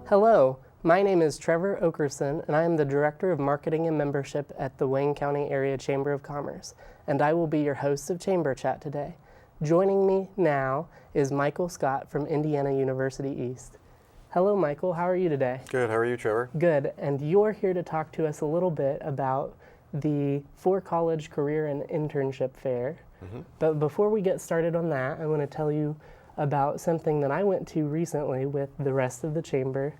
Hello, my name is Trevor Oakerson, and I am the Director of Marketing and Membership at the Wayne County Area Chamber of Commerce, and I will be your host of Chamber Chat today. Joining me now is Michael Scott from Indiana University East. Hello, Michael. How are you today? Good. How are you, Trevor? Good. And you're here to talk to us a little bit about the For College Career and Internship Fair. But before we get started on that, I want to tell you about something that I went to recently with the rest of the chamber.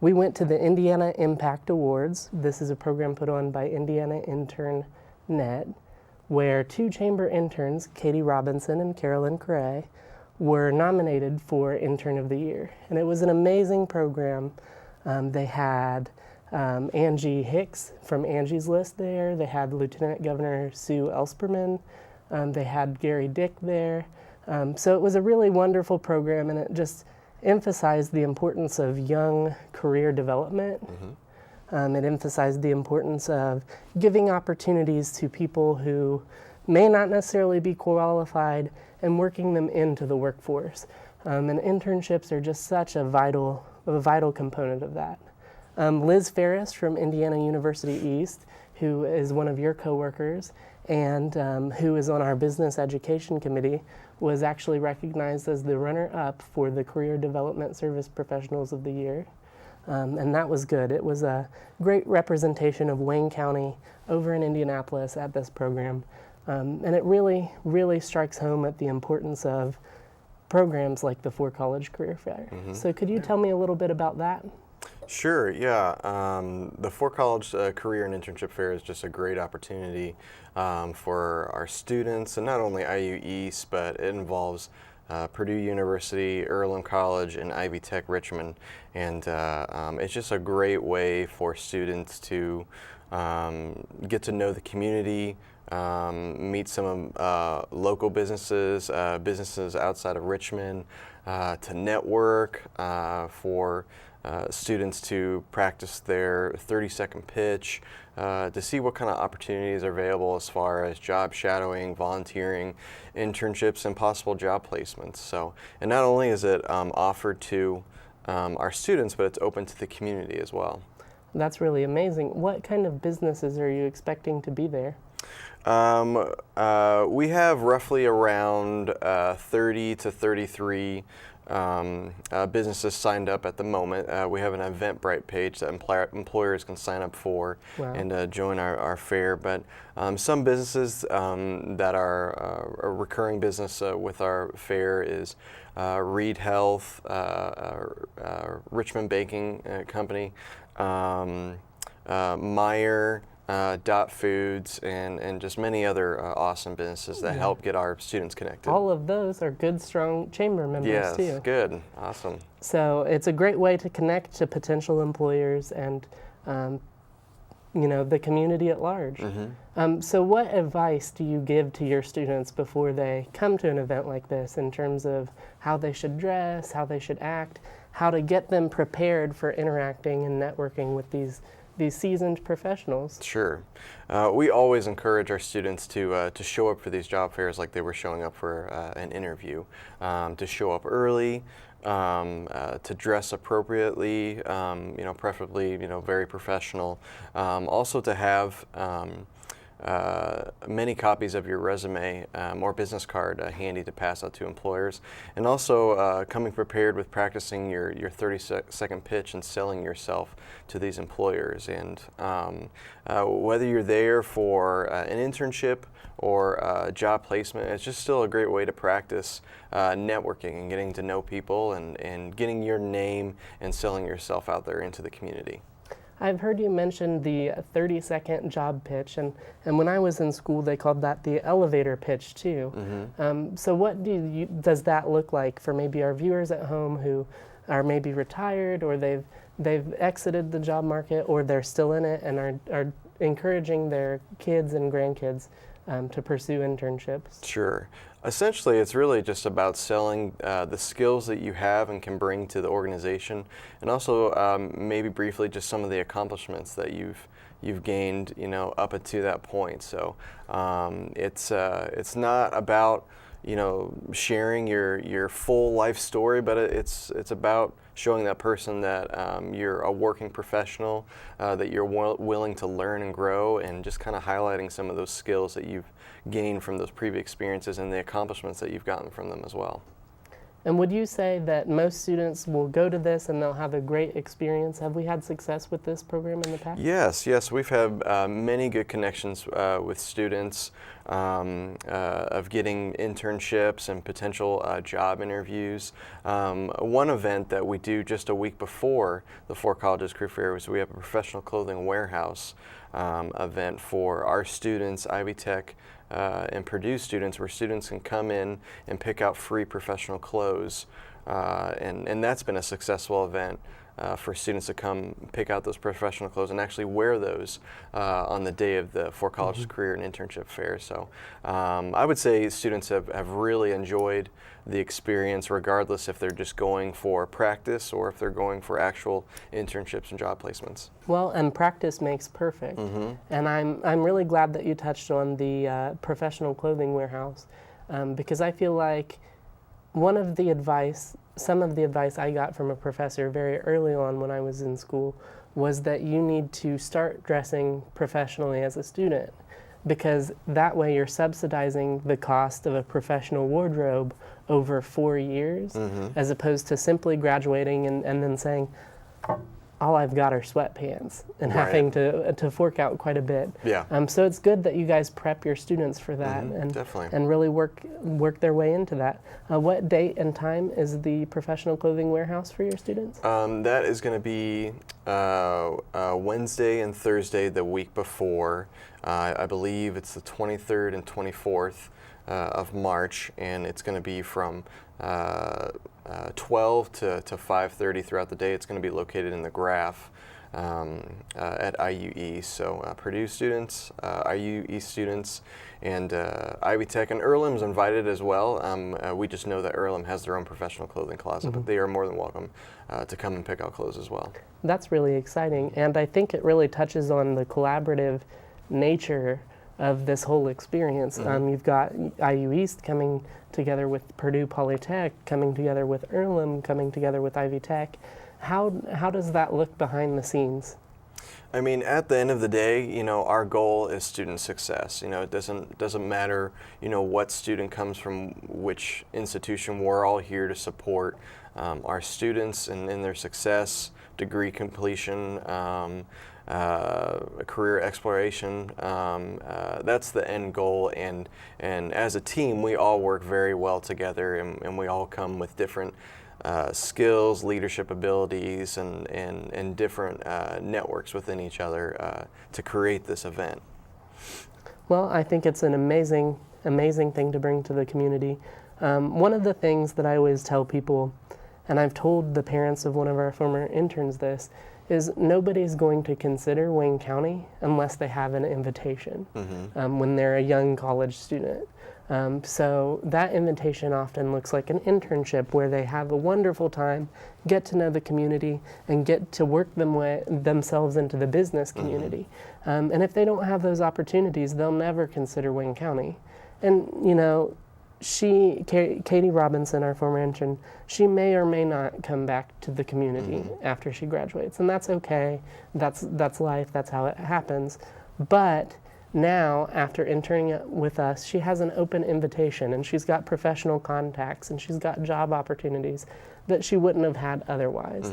We went to the Indiana Impact Awards. This is a program put on by Indiana Intern Net, where two chamber interns, Katie Robinson and Carolyn Cray, were nominated for Intern of the Year. And it was an amazing program. They had Angie Hicks from Angie's List there. They had Lieutenant Governor Sue Ellspermann. They had Gary Dick there. So it was a really wonderful program, and it just emphasized the importance of young career development. It emphasized the importance of giving opportunities to people who may not necessarily be qualified and working them into the workforce. And internships are just such a vital component of that. Liz Ferris from Indiana University East, who is one of your coworkers and who is on our business education committee, was actually recognized as the runner-up for the Career Development Service Professionals of the Year. And that was good. It was a great representation of Wayne County over in Indianapolis at this program. And it really, really strikes home at the importance of programs like the For College Career Fair. So could you tell me a little bit about that? Sure, yeah. The For College Career and Internship Fair is just a great opportunity for our students, and not only IU East, but it involves Purdue University, Earlham College, and Ivy Tech Richmond. And it's just a great way for students to get to know the community, meet some local businesses, businesses outside of Richmond, to network, for students to practice their 30-second pitch, to see what kind of opportunities are available as far as job shadowing, volunteering, internships, and possible job placements. So, and not only is it offered to our students, but it's open to the community as well. That's really amazing. What kind of businesses are you expecting to be there? We have roughly around 30 to 33 businesses signed up at the moment. We have an Eventbrite page that employers can sign up for. Wow. And join our fair. But some businesses that are a recurring business with our fair is Reed Health, Richmond Baking Company, Meyer, Dot Foods, and just many other awesome businesses that help get our students connected. All of those are good, strong chamber members too. Yes, good, awesome. So it's a great way to connect to potential employers and the community at large. So what advice do you give to your students before they come to an event like this in terms of how they should dress, how they should act, how to get them prepared for interacting and networking with these seasoned professionals? Sure. We always encourage our students to show up for these job fairs like they were showing up for an interview, to show up early, to dress appropriately, preferably, very professional. Also to have many copies of your resume or business card handy to pass out to employers, and also coming prepared with practicing your 30-second pitch and selling yourself to these employers. And whether you're there for an internship or job placement, it's just still a great way to practice networking and getting to know people and getting your name and selling yourself out there into the community. I've heard you mention the 30-second job pitch, and when I was in school, they called that the elevator pitch too. So what does that look like for maybe our viewers at home who are maybe retired, or they've exited the job market, or they're still in it and are encouraging their kids and grandkids to pursue internships? Sure. Essentially, it's really just about selling the skills that you have and can bring to the organization, and also maybe briefly just some of the accomplishments that you've gained, up until that point. So it's not about sharing your full life story, but it's about showing that person that you're a working professional, that you're willing to learn and grow, and just kind of highlighting some of those skills that you've gained from those previous experiences and the accomplishments that you've gotten from them as well. And would you say that most students will go to this and they'll have a great experience? Have we had success with this program in the past? Yes, we've had many good connections with students of getting internships and potential job interviews. One event that we do just a week before the Four Colleges Career Fair is we have a professional clothing warehouse event for our students, Ivy Tech and Purdue students, where students can come in and pick out free professional clothes. And that's been a successful event for students to come pick out those professional clothes and actually wear those on the day of the Four Colleges Career and Internship Fair. So I would say students have really enjoyed the experience, regardless if they're just going for practice or if they're going for actual internships and job placements. Well, and practice makes perfect. And I'm really glad that you touched on the professional clothing warehouse because I feel like some of the advice I got from a professor very early on when I was in school was that you need to start dressing professionally as a student, because that way you're subsidizing the cost of a professional wardrobe over 4 years, as opposed to simply graduating and then saying, all I've got are sweatpants, and having to fork out quite a bit. Yeah. So it's good that you guys prep your students for that and really work their way into that. What date and time is the professional clothing warehouse for your students? That is going to be Wednesday and Thursday the week before. I believe it's the 23rd and 24th of March, and it's going to be from 12 to 5:30 throughout the day. It's going to be located in the Graph at IUE. So Purdue students, IUE students, and Ivy Tech and Earlham's invited as well. We just know that Earlham has their own professional clothing closet, but they are more than welcome to come and pick out clothes as well. That's really exciting, and I think it really touches on the collaborative nature of this whole experience. You've got IU East coming together with Purdue Polytech, coming together with Earlham, coming together with Ivy Tech. How does that look behind the scenes? I mean, at the end of the day, our goal is student success. It doesn't matter, what student comes from which institution. We're all here to support our students and in their success, degree completion, career exploration. That's the end goal, and as a team we all work very well together, and we all come with different skills, leadership abilities, and different networks within each other to create this event. Well, I think it's an amazing thing to bring to the community. One of the things that I always tell people, and I've told the parents of one of our former interns this, is nobody's going to consider Wayne County unless they have an invitation when they're a young college student. So that invitation often looks like an internship where they have a wonderful time, get to know the community, and get to work themselves into the business community. And if they don't have those opportunities, they'll never consider Wayne County. And Katie Robinson, our former intern, she may or may not come back to the community after she graduates, and that's okay. That's life. That's how it happens. But now, after interning with us, she has an open invitation, and she's got professional contacts, and she's got job opportunities that she wouldn't have had otherwise.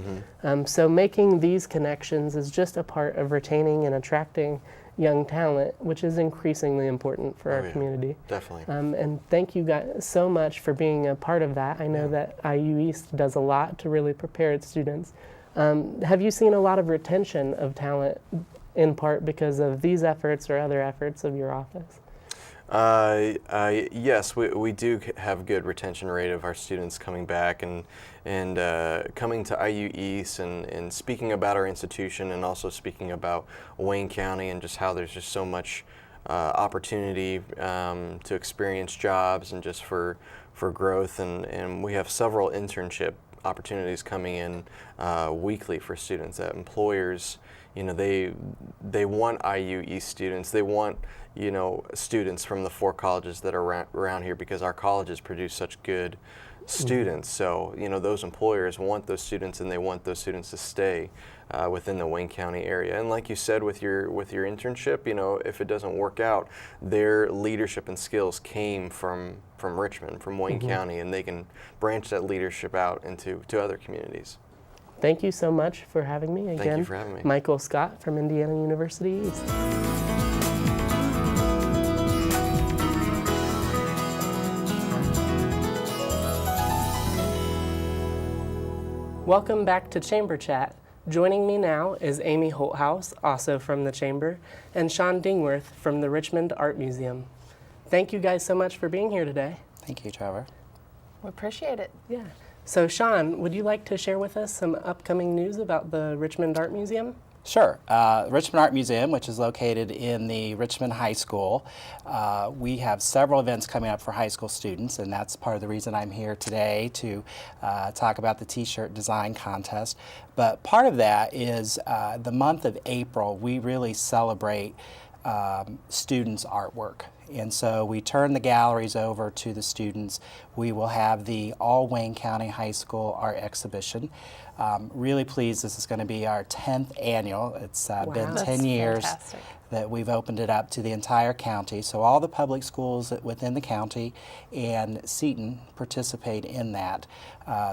So making these connections is just a part of retaining and attracting young talent, which is increasingly important for our community. Definitely. And thank you guys so much for being a part of that. I know that IU East does a lot to really prepare its students. Have you seen a lot of retention of talent in part because of these efforts or other efforts of your office? Yes, we do have good retention rate of our students coming back and coming to IU East and speaking about our institution, and also speaking about Wayne County and just how there's just so much opportunity to experience jobs and just for growth, and we have several internship opportunities coming in weekly for students. That employers, they want IU East students. They want students from the 4 colleges that are around here, because our colleges produce such good students. So those employers want those students, and they want those students to stay within the Wayne County area. And like you said, with your internship, if it doesn't work out, their leadership and skills came from Richmond, from Wayne County, and they can branch that leadership out into other communities. Thank you so much for having me again. Thank you for having me. Michael Scott from Indiana University East. Welcome back to Chamber Chat. Joining me now is Amy Holthouse, also from the Chamber, and Shaun Dingwerth from the Richmond Art Museum. Thank you guys so much for being here today. Thank you, Trevor. We appreciate it. Yeah. So Shaun, would you like to share with us some upcoming news about the Richmond Art Museum? Sure. Richmond Art Museum, which is located in the Richmond High School, we have several events coming up for high school students, and that's part of the reason I'm here today to talk about the t-shirt design contest. But part of that is the month of April, we really celebrate students' artwork. And so we turn the galleries over to the students. We will have the All Wayne County High School Art Exhibition. Really pleased, this is going to be our 10th annual. It's been 10 years that we've opened it up to the entire county. So all the public schools within the county and Seton participate in that.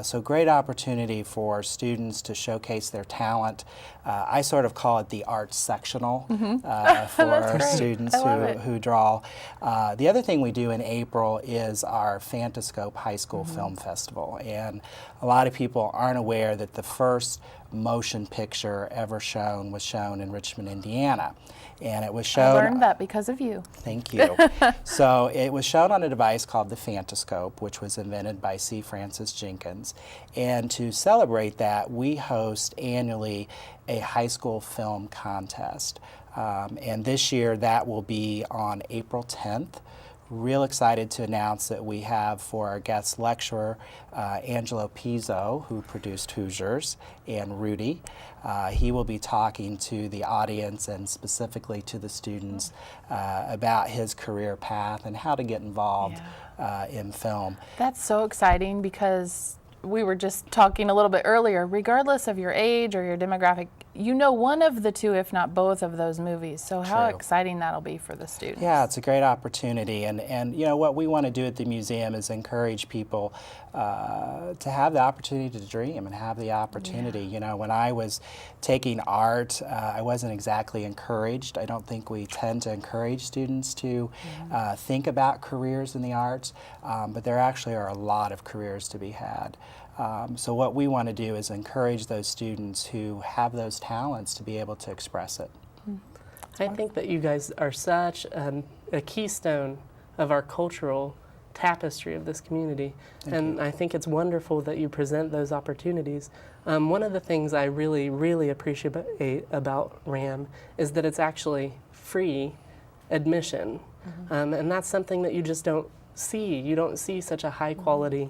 So great opportunity for students to showcase their talent. I sort of call it the arts sectional for students who draw. The other thing we do in April is our Fantascope High School Film Festival. And a lot of people aren't aware that the first motion picture ever shown was shown in Richmond, Indiana. And it was shown. I learned that because of you. Thank you. So it was shown on a device called the Fantascope, which was invented by C. Francis Jenkins. And to celebrate that, we host annually a high school film contest. And this year that will be on April 10th. Real excited to announce that we have for our guest lecturer, Angelo Pizzo, who produced Hoosiers, and Rudy. He will be talking to the audience and specifically to the students about his career path and how to get involved in film. That's so exciting because we were just talking a little bit earlier, regardless of your age or your demographic, you know one of the two, if not both of those movies. So how exciting that'll be for the students. Yeah, it's a great opportunity. And you know, what we want to do at the museum is encourage people to have the opportunity to dream and have the opportunity. You know, when I was taking art, I wasn't exactly encouraged. I don't think we tend to encourage students to think about careers in the arts, but there actually are a lot of careers to be had. So what we want to do is encourage those students who have those talents to be able to express it. I think that you guys are such a keystone of our cultural tapestry of this community. And I think it's wonderful that you present those opportunities. One of the things I really, really appreciate about RAM is that it's actually free admission. And that's something that you just don't see. You don't see such a high quality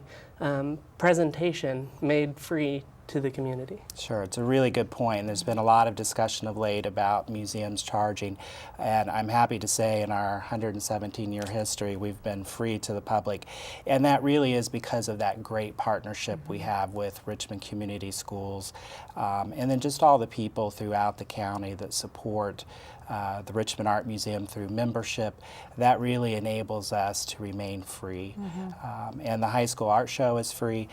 presentation made free to the community. Sure, it's a really good point. There's been a lot of discussion of late about museums charging, and I'm happy to say in our 117-year history we've been free to the public, and that really is because of that great partnership we have with Richmond Community Schools, and then just all the people throughout the county that support the Richmond Art Museum through membership. That really enables us to remain free. And the high school art show is free.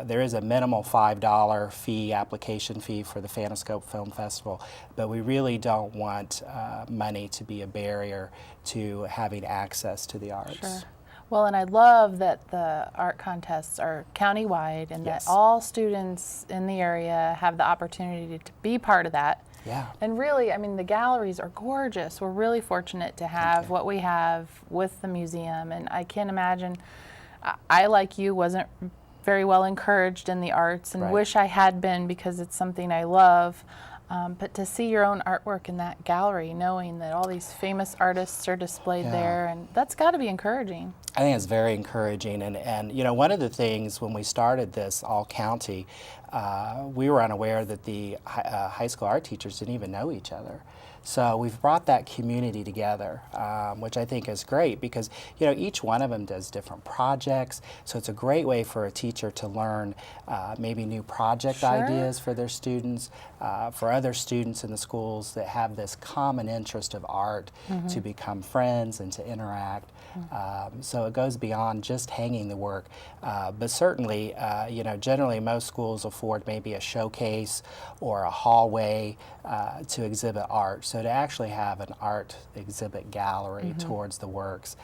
There is a minimal $5 fee, application fee for the Fantascope Film Festival, but we really don't want money to be a barrier to having access to the arts. Sure. Well, and I love that the art contests are countywide and that all students in the area have the opportunity to be part of that. Yeah. And really, I mean, the galleries are gorgeous. We're really fortunate to have what we have with the museum. And I can't imagine, I, like you, wasn't very well encouraged in the arts and wish I had been because it's something I love. But to see your own artwork in that gallery, knowing that all these famous artists are displayed there, and that's got to be encouraging. I think it's very encouraging, and you know, one of the things when we started this all county, we were unaware that the high school art teachers didn't even know each other. So we've brought that community together, which I think is great because, you know, each one of them does different projects. So it's a great way for a teacher to learn maybe new project ideas for their students, for other students in the schools that have this common interest of art to become friends and to interact. So it goes beyond just hanging the work, but certainly, you know, generally most schools afford maybe a showcase or a hallway to exhibit art. So to actually have an art exhibit gallery towards the works,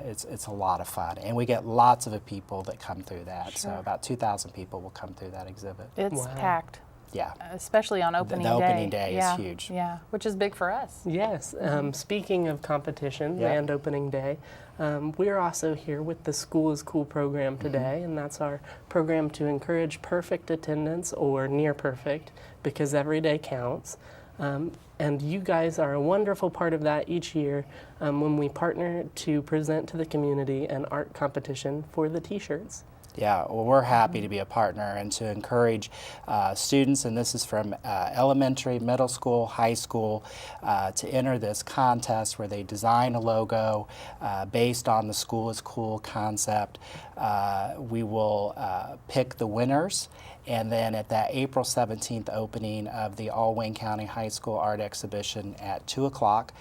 it's a lot of fun, and we get lots of people that come through that. So about 2,000 people will come through that exhibit. It's packed. Yeah. Especially on opening day. The opening day is huge. Yeah, which is big for us. Yes. Speaking of competitions and opening day, we're also here with the School is Cool program today, and that's our program to encourage perfect attendance or near perfect, because every day counts. And you guys are a wonderful part of that each year when we partner to present to the community an art competition for the t-shirts. Yeah, well, we're happy to be a partner and to encourage students, and this is from elementary, middle school, high school, to enter this contest where they design a logo based on the School is Cool concept. We will pick the winners, and then at that April 17th opening of the All Wayne County High School Art Exhibition at 2 o'clock,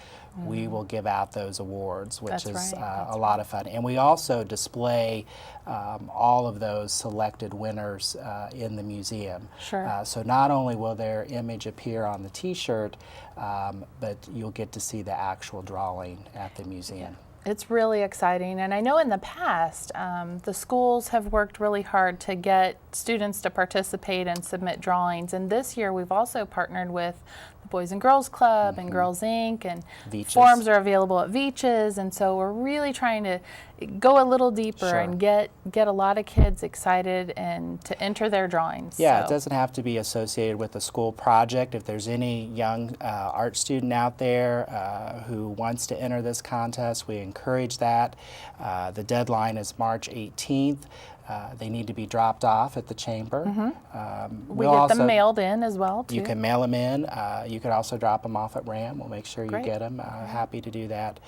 we will give out those awards, which is a lot of fun. And we also display all of those selected winners in the museum. So not only will their image appear on the t-shirt, but you'll get to see the actual drawing at the museum. It's really exciting, and I know in the past the schools have worked really hard to get students to participate and submit drawings, and this year we've also partnered with the Boys and Girls Club and Girls Inc. and forms are available at Veaches, and so we're really trying to go a little deeper and get a lot of kids excited and to enter their drawings. Yeah, it doesn't have to be associated with a school project. If there's any young art student out there who wants to enter this contest, we encourage that. The deadline is March 18th. They need to be dropped off at the chamber. We get them mailed in as well, too. You can mail them in. You can also drop them off at RAM. We'll make sure you get them. Happy to do that.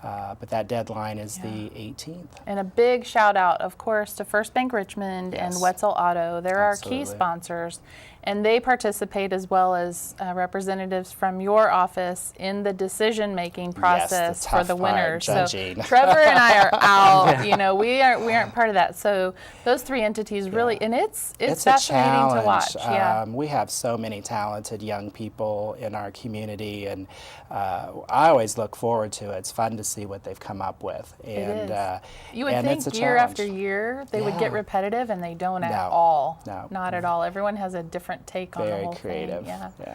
But that deadline is the 18th. And a big shout out, of course, to First Bank Richmond and Wetzel Auto. They're our key sponsors. And they participate as well as representatives from your office in the decision-making process for the winners. So Trevor and I are out. You know, we aren't part of that. So those three entities really, and it's fascinating to watch. We have so many talented young people in our community, and I always look forward to it. It's fun to see what they've come up with. And you would think year after year they would get repetitive, and they don't at all. No, not at all. Everyone has a different take on the whole creative. thing.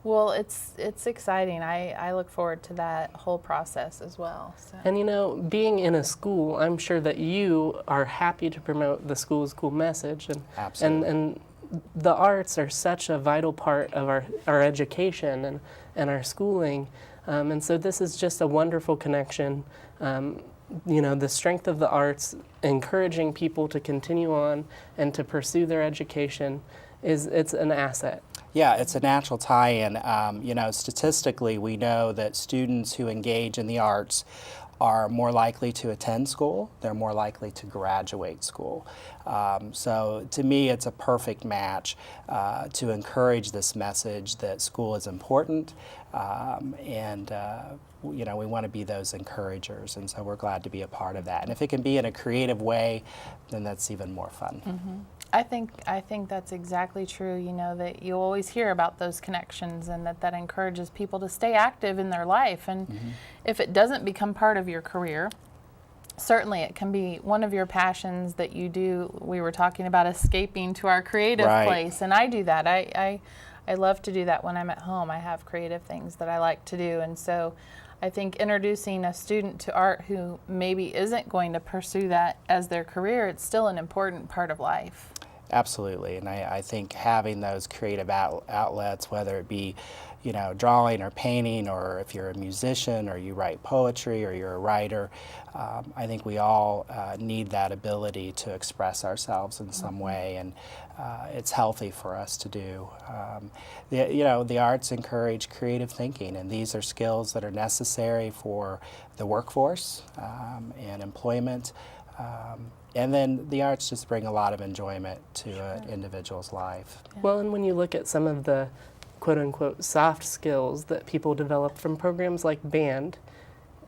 Well, it's exciting. I look forward to that whole process as well. So. And you know, being in a school, I'm sure that you are happy to promote the School is Cool message, and the arts are such a vital part of our education and our schooling, and so this is just a wonderful connection. You know, the strength of the arts, encouraging people to continue on and to pursue their education, it's an asset. Yeah, it's a natural tie-in. You know, statistically, we know that students who engage in the arts are more likely to attend school. They're more likely to graduate school. So to me, it's a perfect match to encourage this message that school is important, and you know, we want to be those encouragers, and so we're glad to be a part of that. And if it can be in a creative way, then that's even more fun. I think that's exactly true. You know, that you always hear about those connections, and that encourages people to stay active in their life. And if it doesn't become part of your career, certainly it can be one of your passions that you do. We were talking about escaping to our creative place, and I do that. I love to do that when I'm at home. I have creative things that I like to do, and so I think introducing a student to art who maybe isn't going to pursue that as their career, it's still an important part of life. Absolutely, and I think having those creative outlets, whether it be, you know, drawing or painting, or if you're a musician or you write poetry or you're a writer, I think we all need that ability to express ourselves in some way, and it's healthy for us to do. The arts encourage creative thinking, and these are skills that are necessary for the workforce and employment. And then the arts just bring a lot of enjoyment to an individual's life. Yeah. Well, and when you look at some of the quote-unquote soft skills that people develop from programs like band,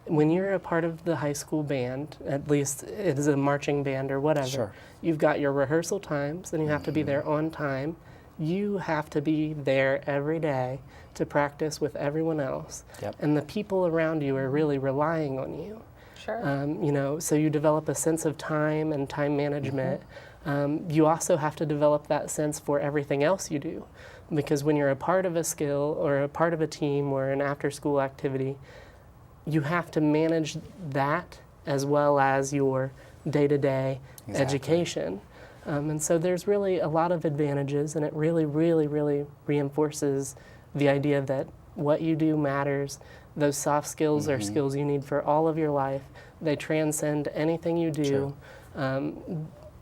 when you're a part of the high school band, at least it is a marching band or whatever, Sure. You've got your rehearsal times and you have to be there on time. You have to be there every day to practice with everyone else. Yep. And the people around you are really relying on you. Sure. So you develop a sense of time and time management. You also have to develop that sense for everything else you do, because when you're a part of a skill or a part of a team or an after-school activity, you have to manage that as well as your day-to-day education. And so there's really a lot of advantages, and it really, really, really reinforces the idea that what you do matters. Those soft skills are skills you need for all of your life. They transcend anything you do.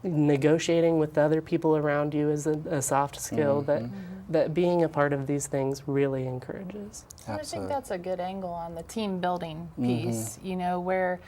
Negotiating with the other people around you is a soft skill that being a part of these things really encourages. I think that's a good angle on the team building piece, you know, where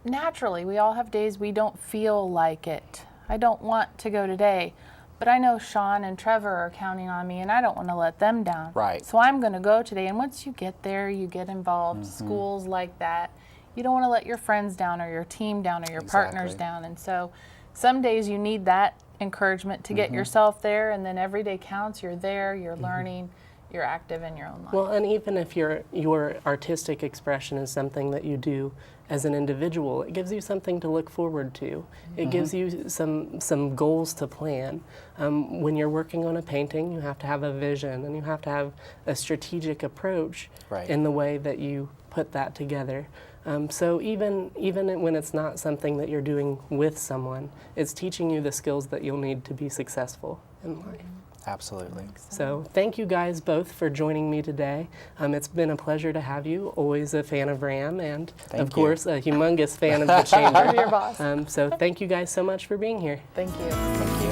naturally we all have days we don't feel like it. I don't want to go today. But I know Shaun and Trevor are counting on me, and I don't want to let them down. Right. So I'm going to go today. And once you get there, you get involved. Schools like that, you don't want to let your friends down or your team down or your partners down. And so some days you need that encouragement to get yourself there, and then every day counts. You're there, you're learning, you're active in your own life. Well, and even if your artistic expression is something that you do as an individual, it gives you something to look forward to. It gives you some goals to plan. When you're working on a painting, you have to have a vision, and you have to have a strategic approach in the way that you put that together. So even when it's not something that you're doing with someone, it's teaching you the skills that you'll need to be successful in life. Absolutely. So thank you guys both for joining me today. It's been a pleasure to have you. Always a fan of RAM, and of course a humongous fan of the Chamber. I'm your boss. So thank you guys so much for being here. Thank you. Thank you.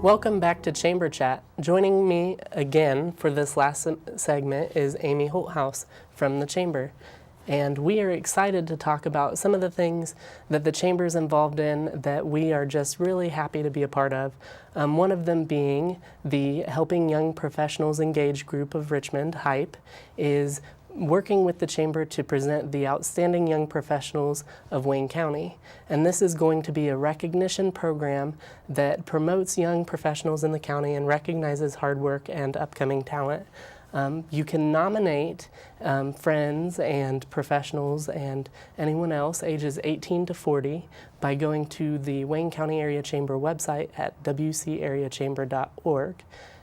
Welcome back to Chamber Chat. Joining me again for this last segment is Amy Holthouse from the Chamber. And we are excited to talk about some of the things that the Chamber is involved in that we are just really happy to be a part of. One of them being the Helping Young Professionals Engage group of Richmond, HYPE, is working with the Chamber to present the Outstanding Young Professionals of Wayne County. And this is going to be a recognition program that promotes young professionals in the county and recognizes hard work and upcoming talent. You can nominate friends and professionals and anyone else ages 18 to 40 by going to the Wayne County Area Chamber website at wcareachamber.org.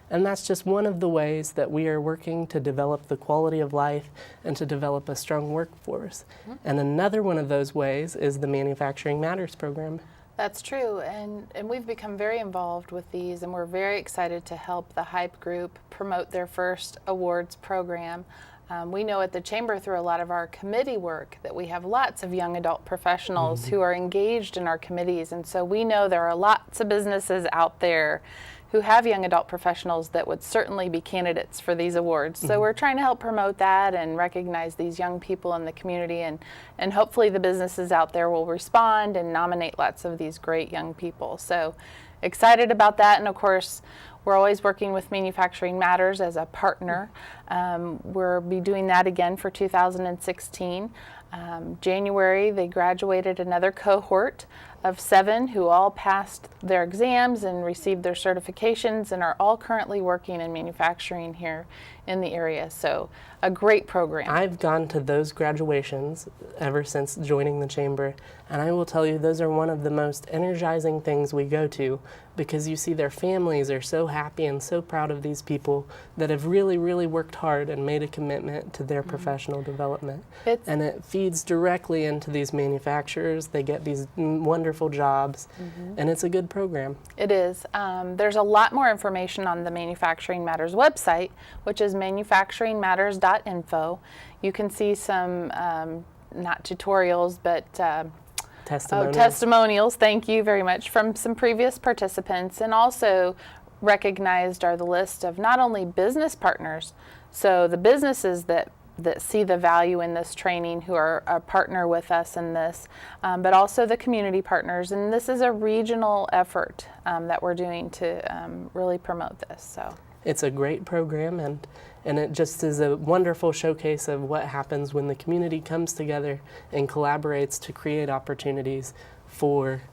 And that's just one of the ways that we are working to develop the quality of life and to develop a strong workforce. And another one of those ways is the Manufacturing Matters program. That's true, and we've become very involved with these, and we're very excited to help the HYPE group promote their first awards program. We know at the Chamber through a lot of our committee work that we have lots of young adult professionals who are engaged in our committees, and so we know there are lots of businesses out there who have young adult professionals that would certainly be candidates for these awards. So we're trying to help promote that and recognize these young people in the community, and hopefully the businesses out there will respond and nominate lots of these great young people. So excited about that, and of course we're always working with Manufacturing Matters as a partner. We'll be doing that again for 2016. January, they graduated another cohort of 7 who all passed their exams and received their certifications and are all currently working in manufacturing here in the area. So a great program. I've gone to those graduations ever since joining the Chamber, and I will tell you those are one of the most energizing things we go to, because you see their families are so happy and so proud of these people that have really, really worked hard and made a commitment to their professional development. And it feeds directly into these manufacturers. They get these wonderful jobs, and it's a good program. It is. There's a lot more information on the Manufacturing Matters website, which is manufacturingmatters.info. You can see some, not tutorials, but testimonials, thank you very much, from some previous participants, and also recognized are the list of not only business partners, so the businesses that see the value in this training, who are a partner with us in this, but also the community partners. And this is a regional effort that we're doing to really promote this. So it's a great program, and it just is a wonderful showcase of what happens when the community comes together and collaborates to create opportunities for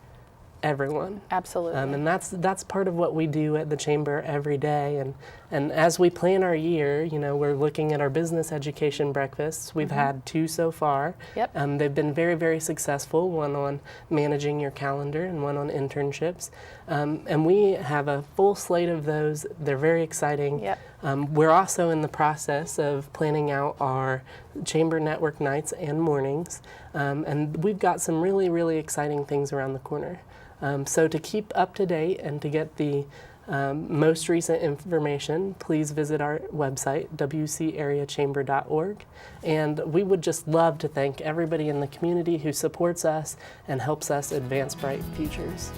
everyone. Absolutely. And that's part of what we do at the Chamber every day. And as we plan our year, you know, we're looking at our business education breakfasts. We've had 2 so far. Yep. They've been very, very successful, one on managing your calendar and one on internships. And we have a full slate of those. They're very exciting. Yep. We're also in the process of planning out our Chamber Network nights and mornings. And we've got some really, really exciting things around the corner. So to keep up to date and to get the most recent information, please visit our website, wcareachamber.org. And we would just love to thank everybody in the community who supports us and helps us advance bright futures.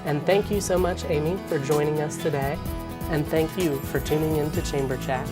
And thank you so much, Amy, for joining us today. And thank you for tuning in to Chamber Chat.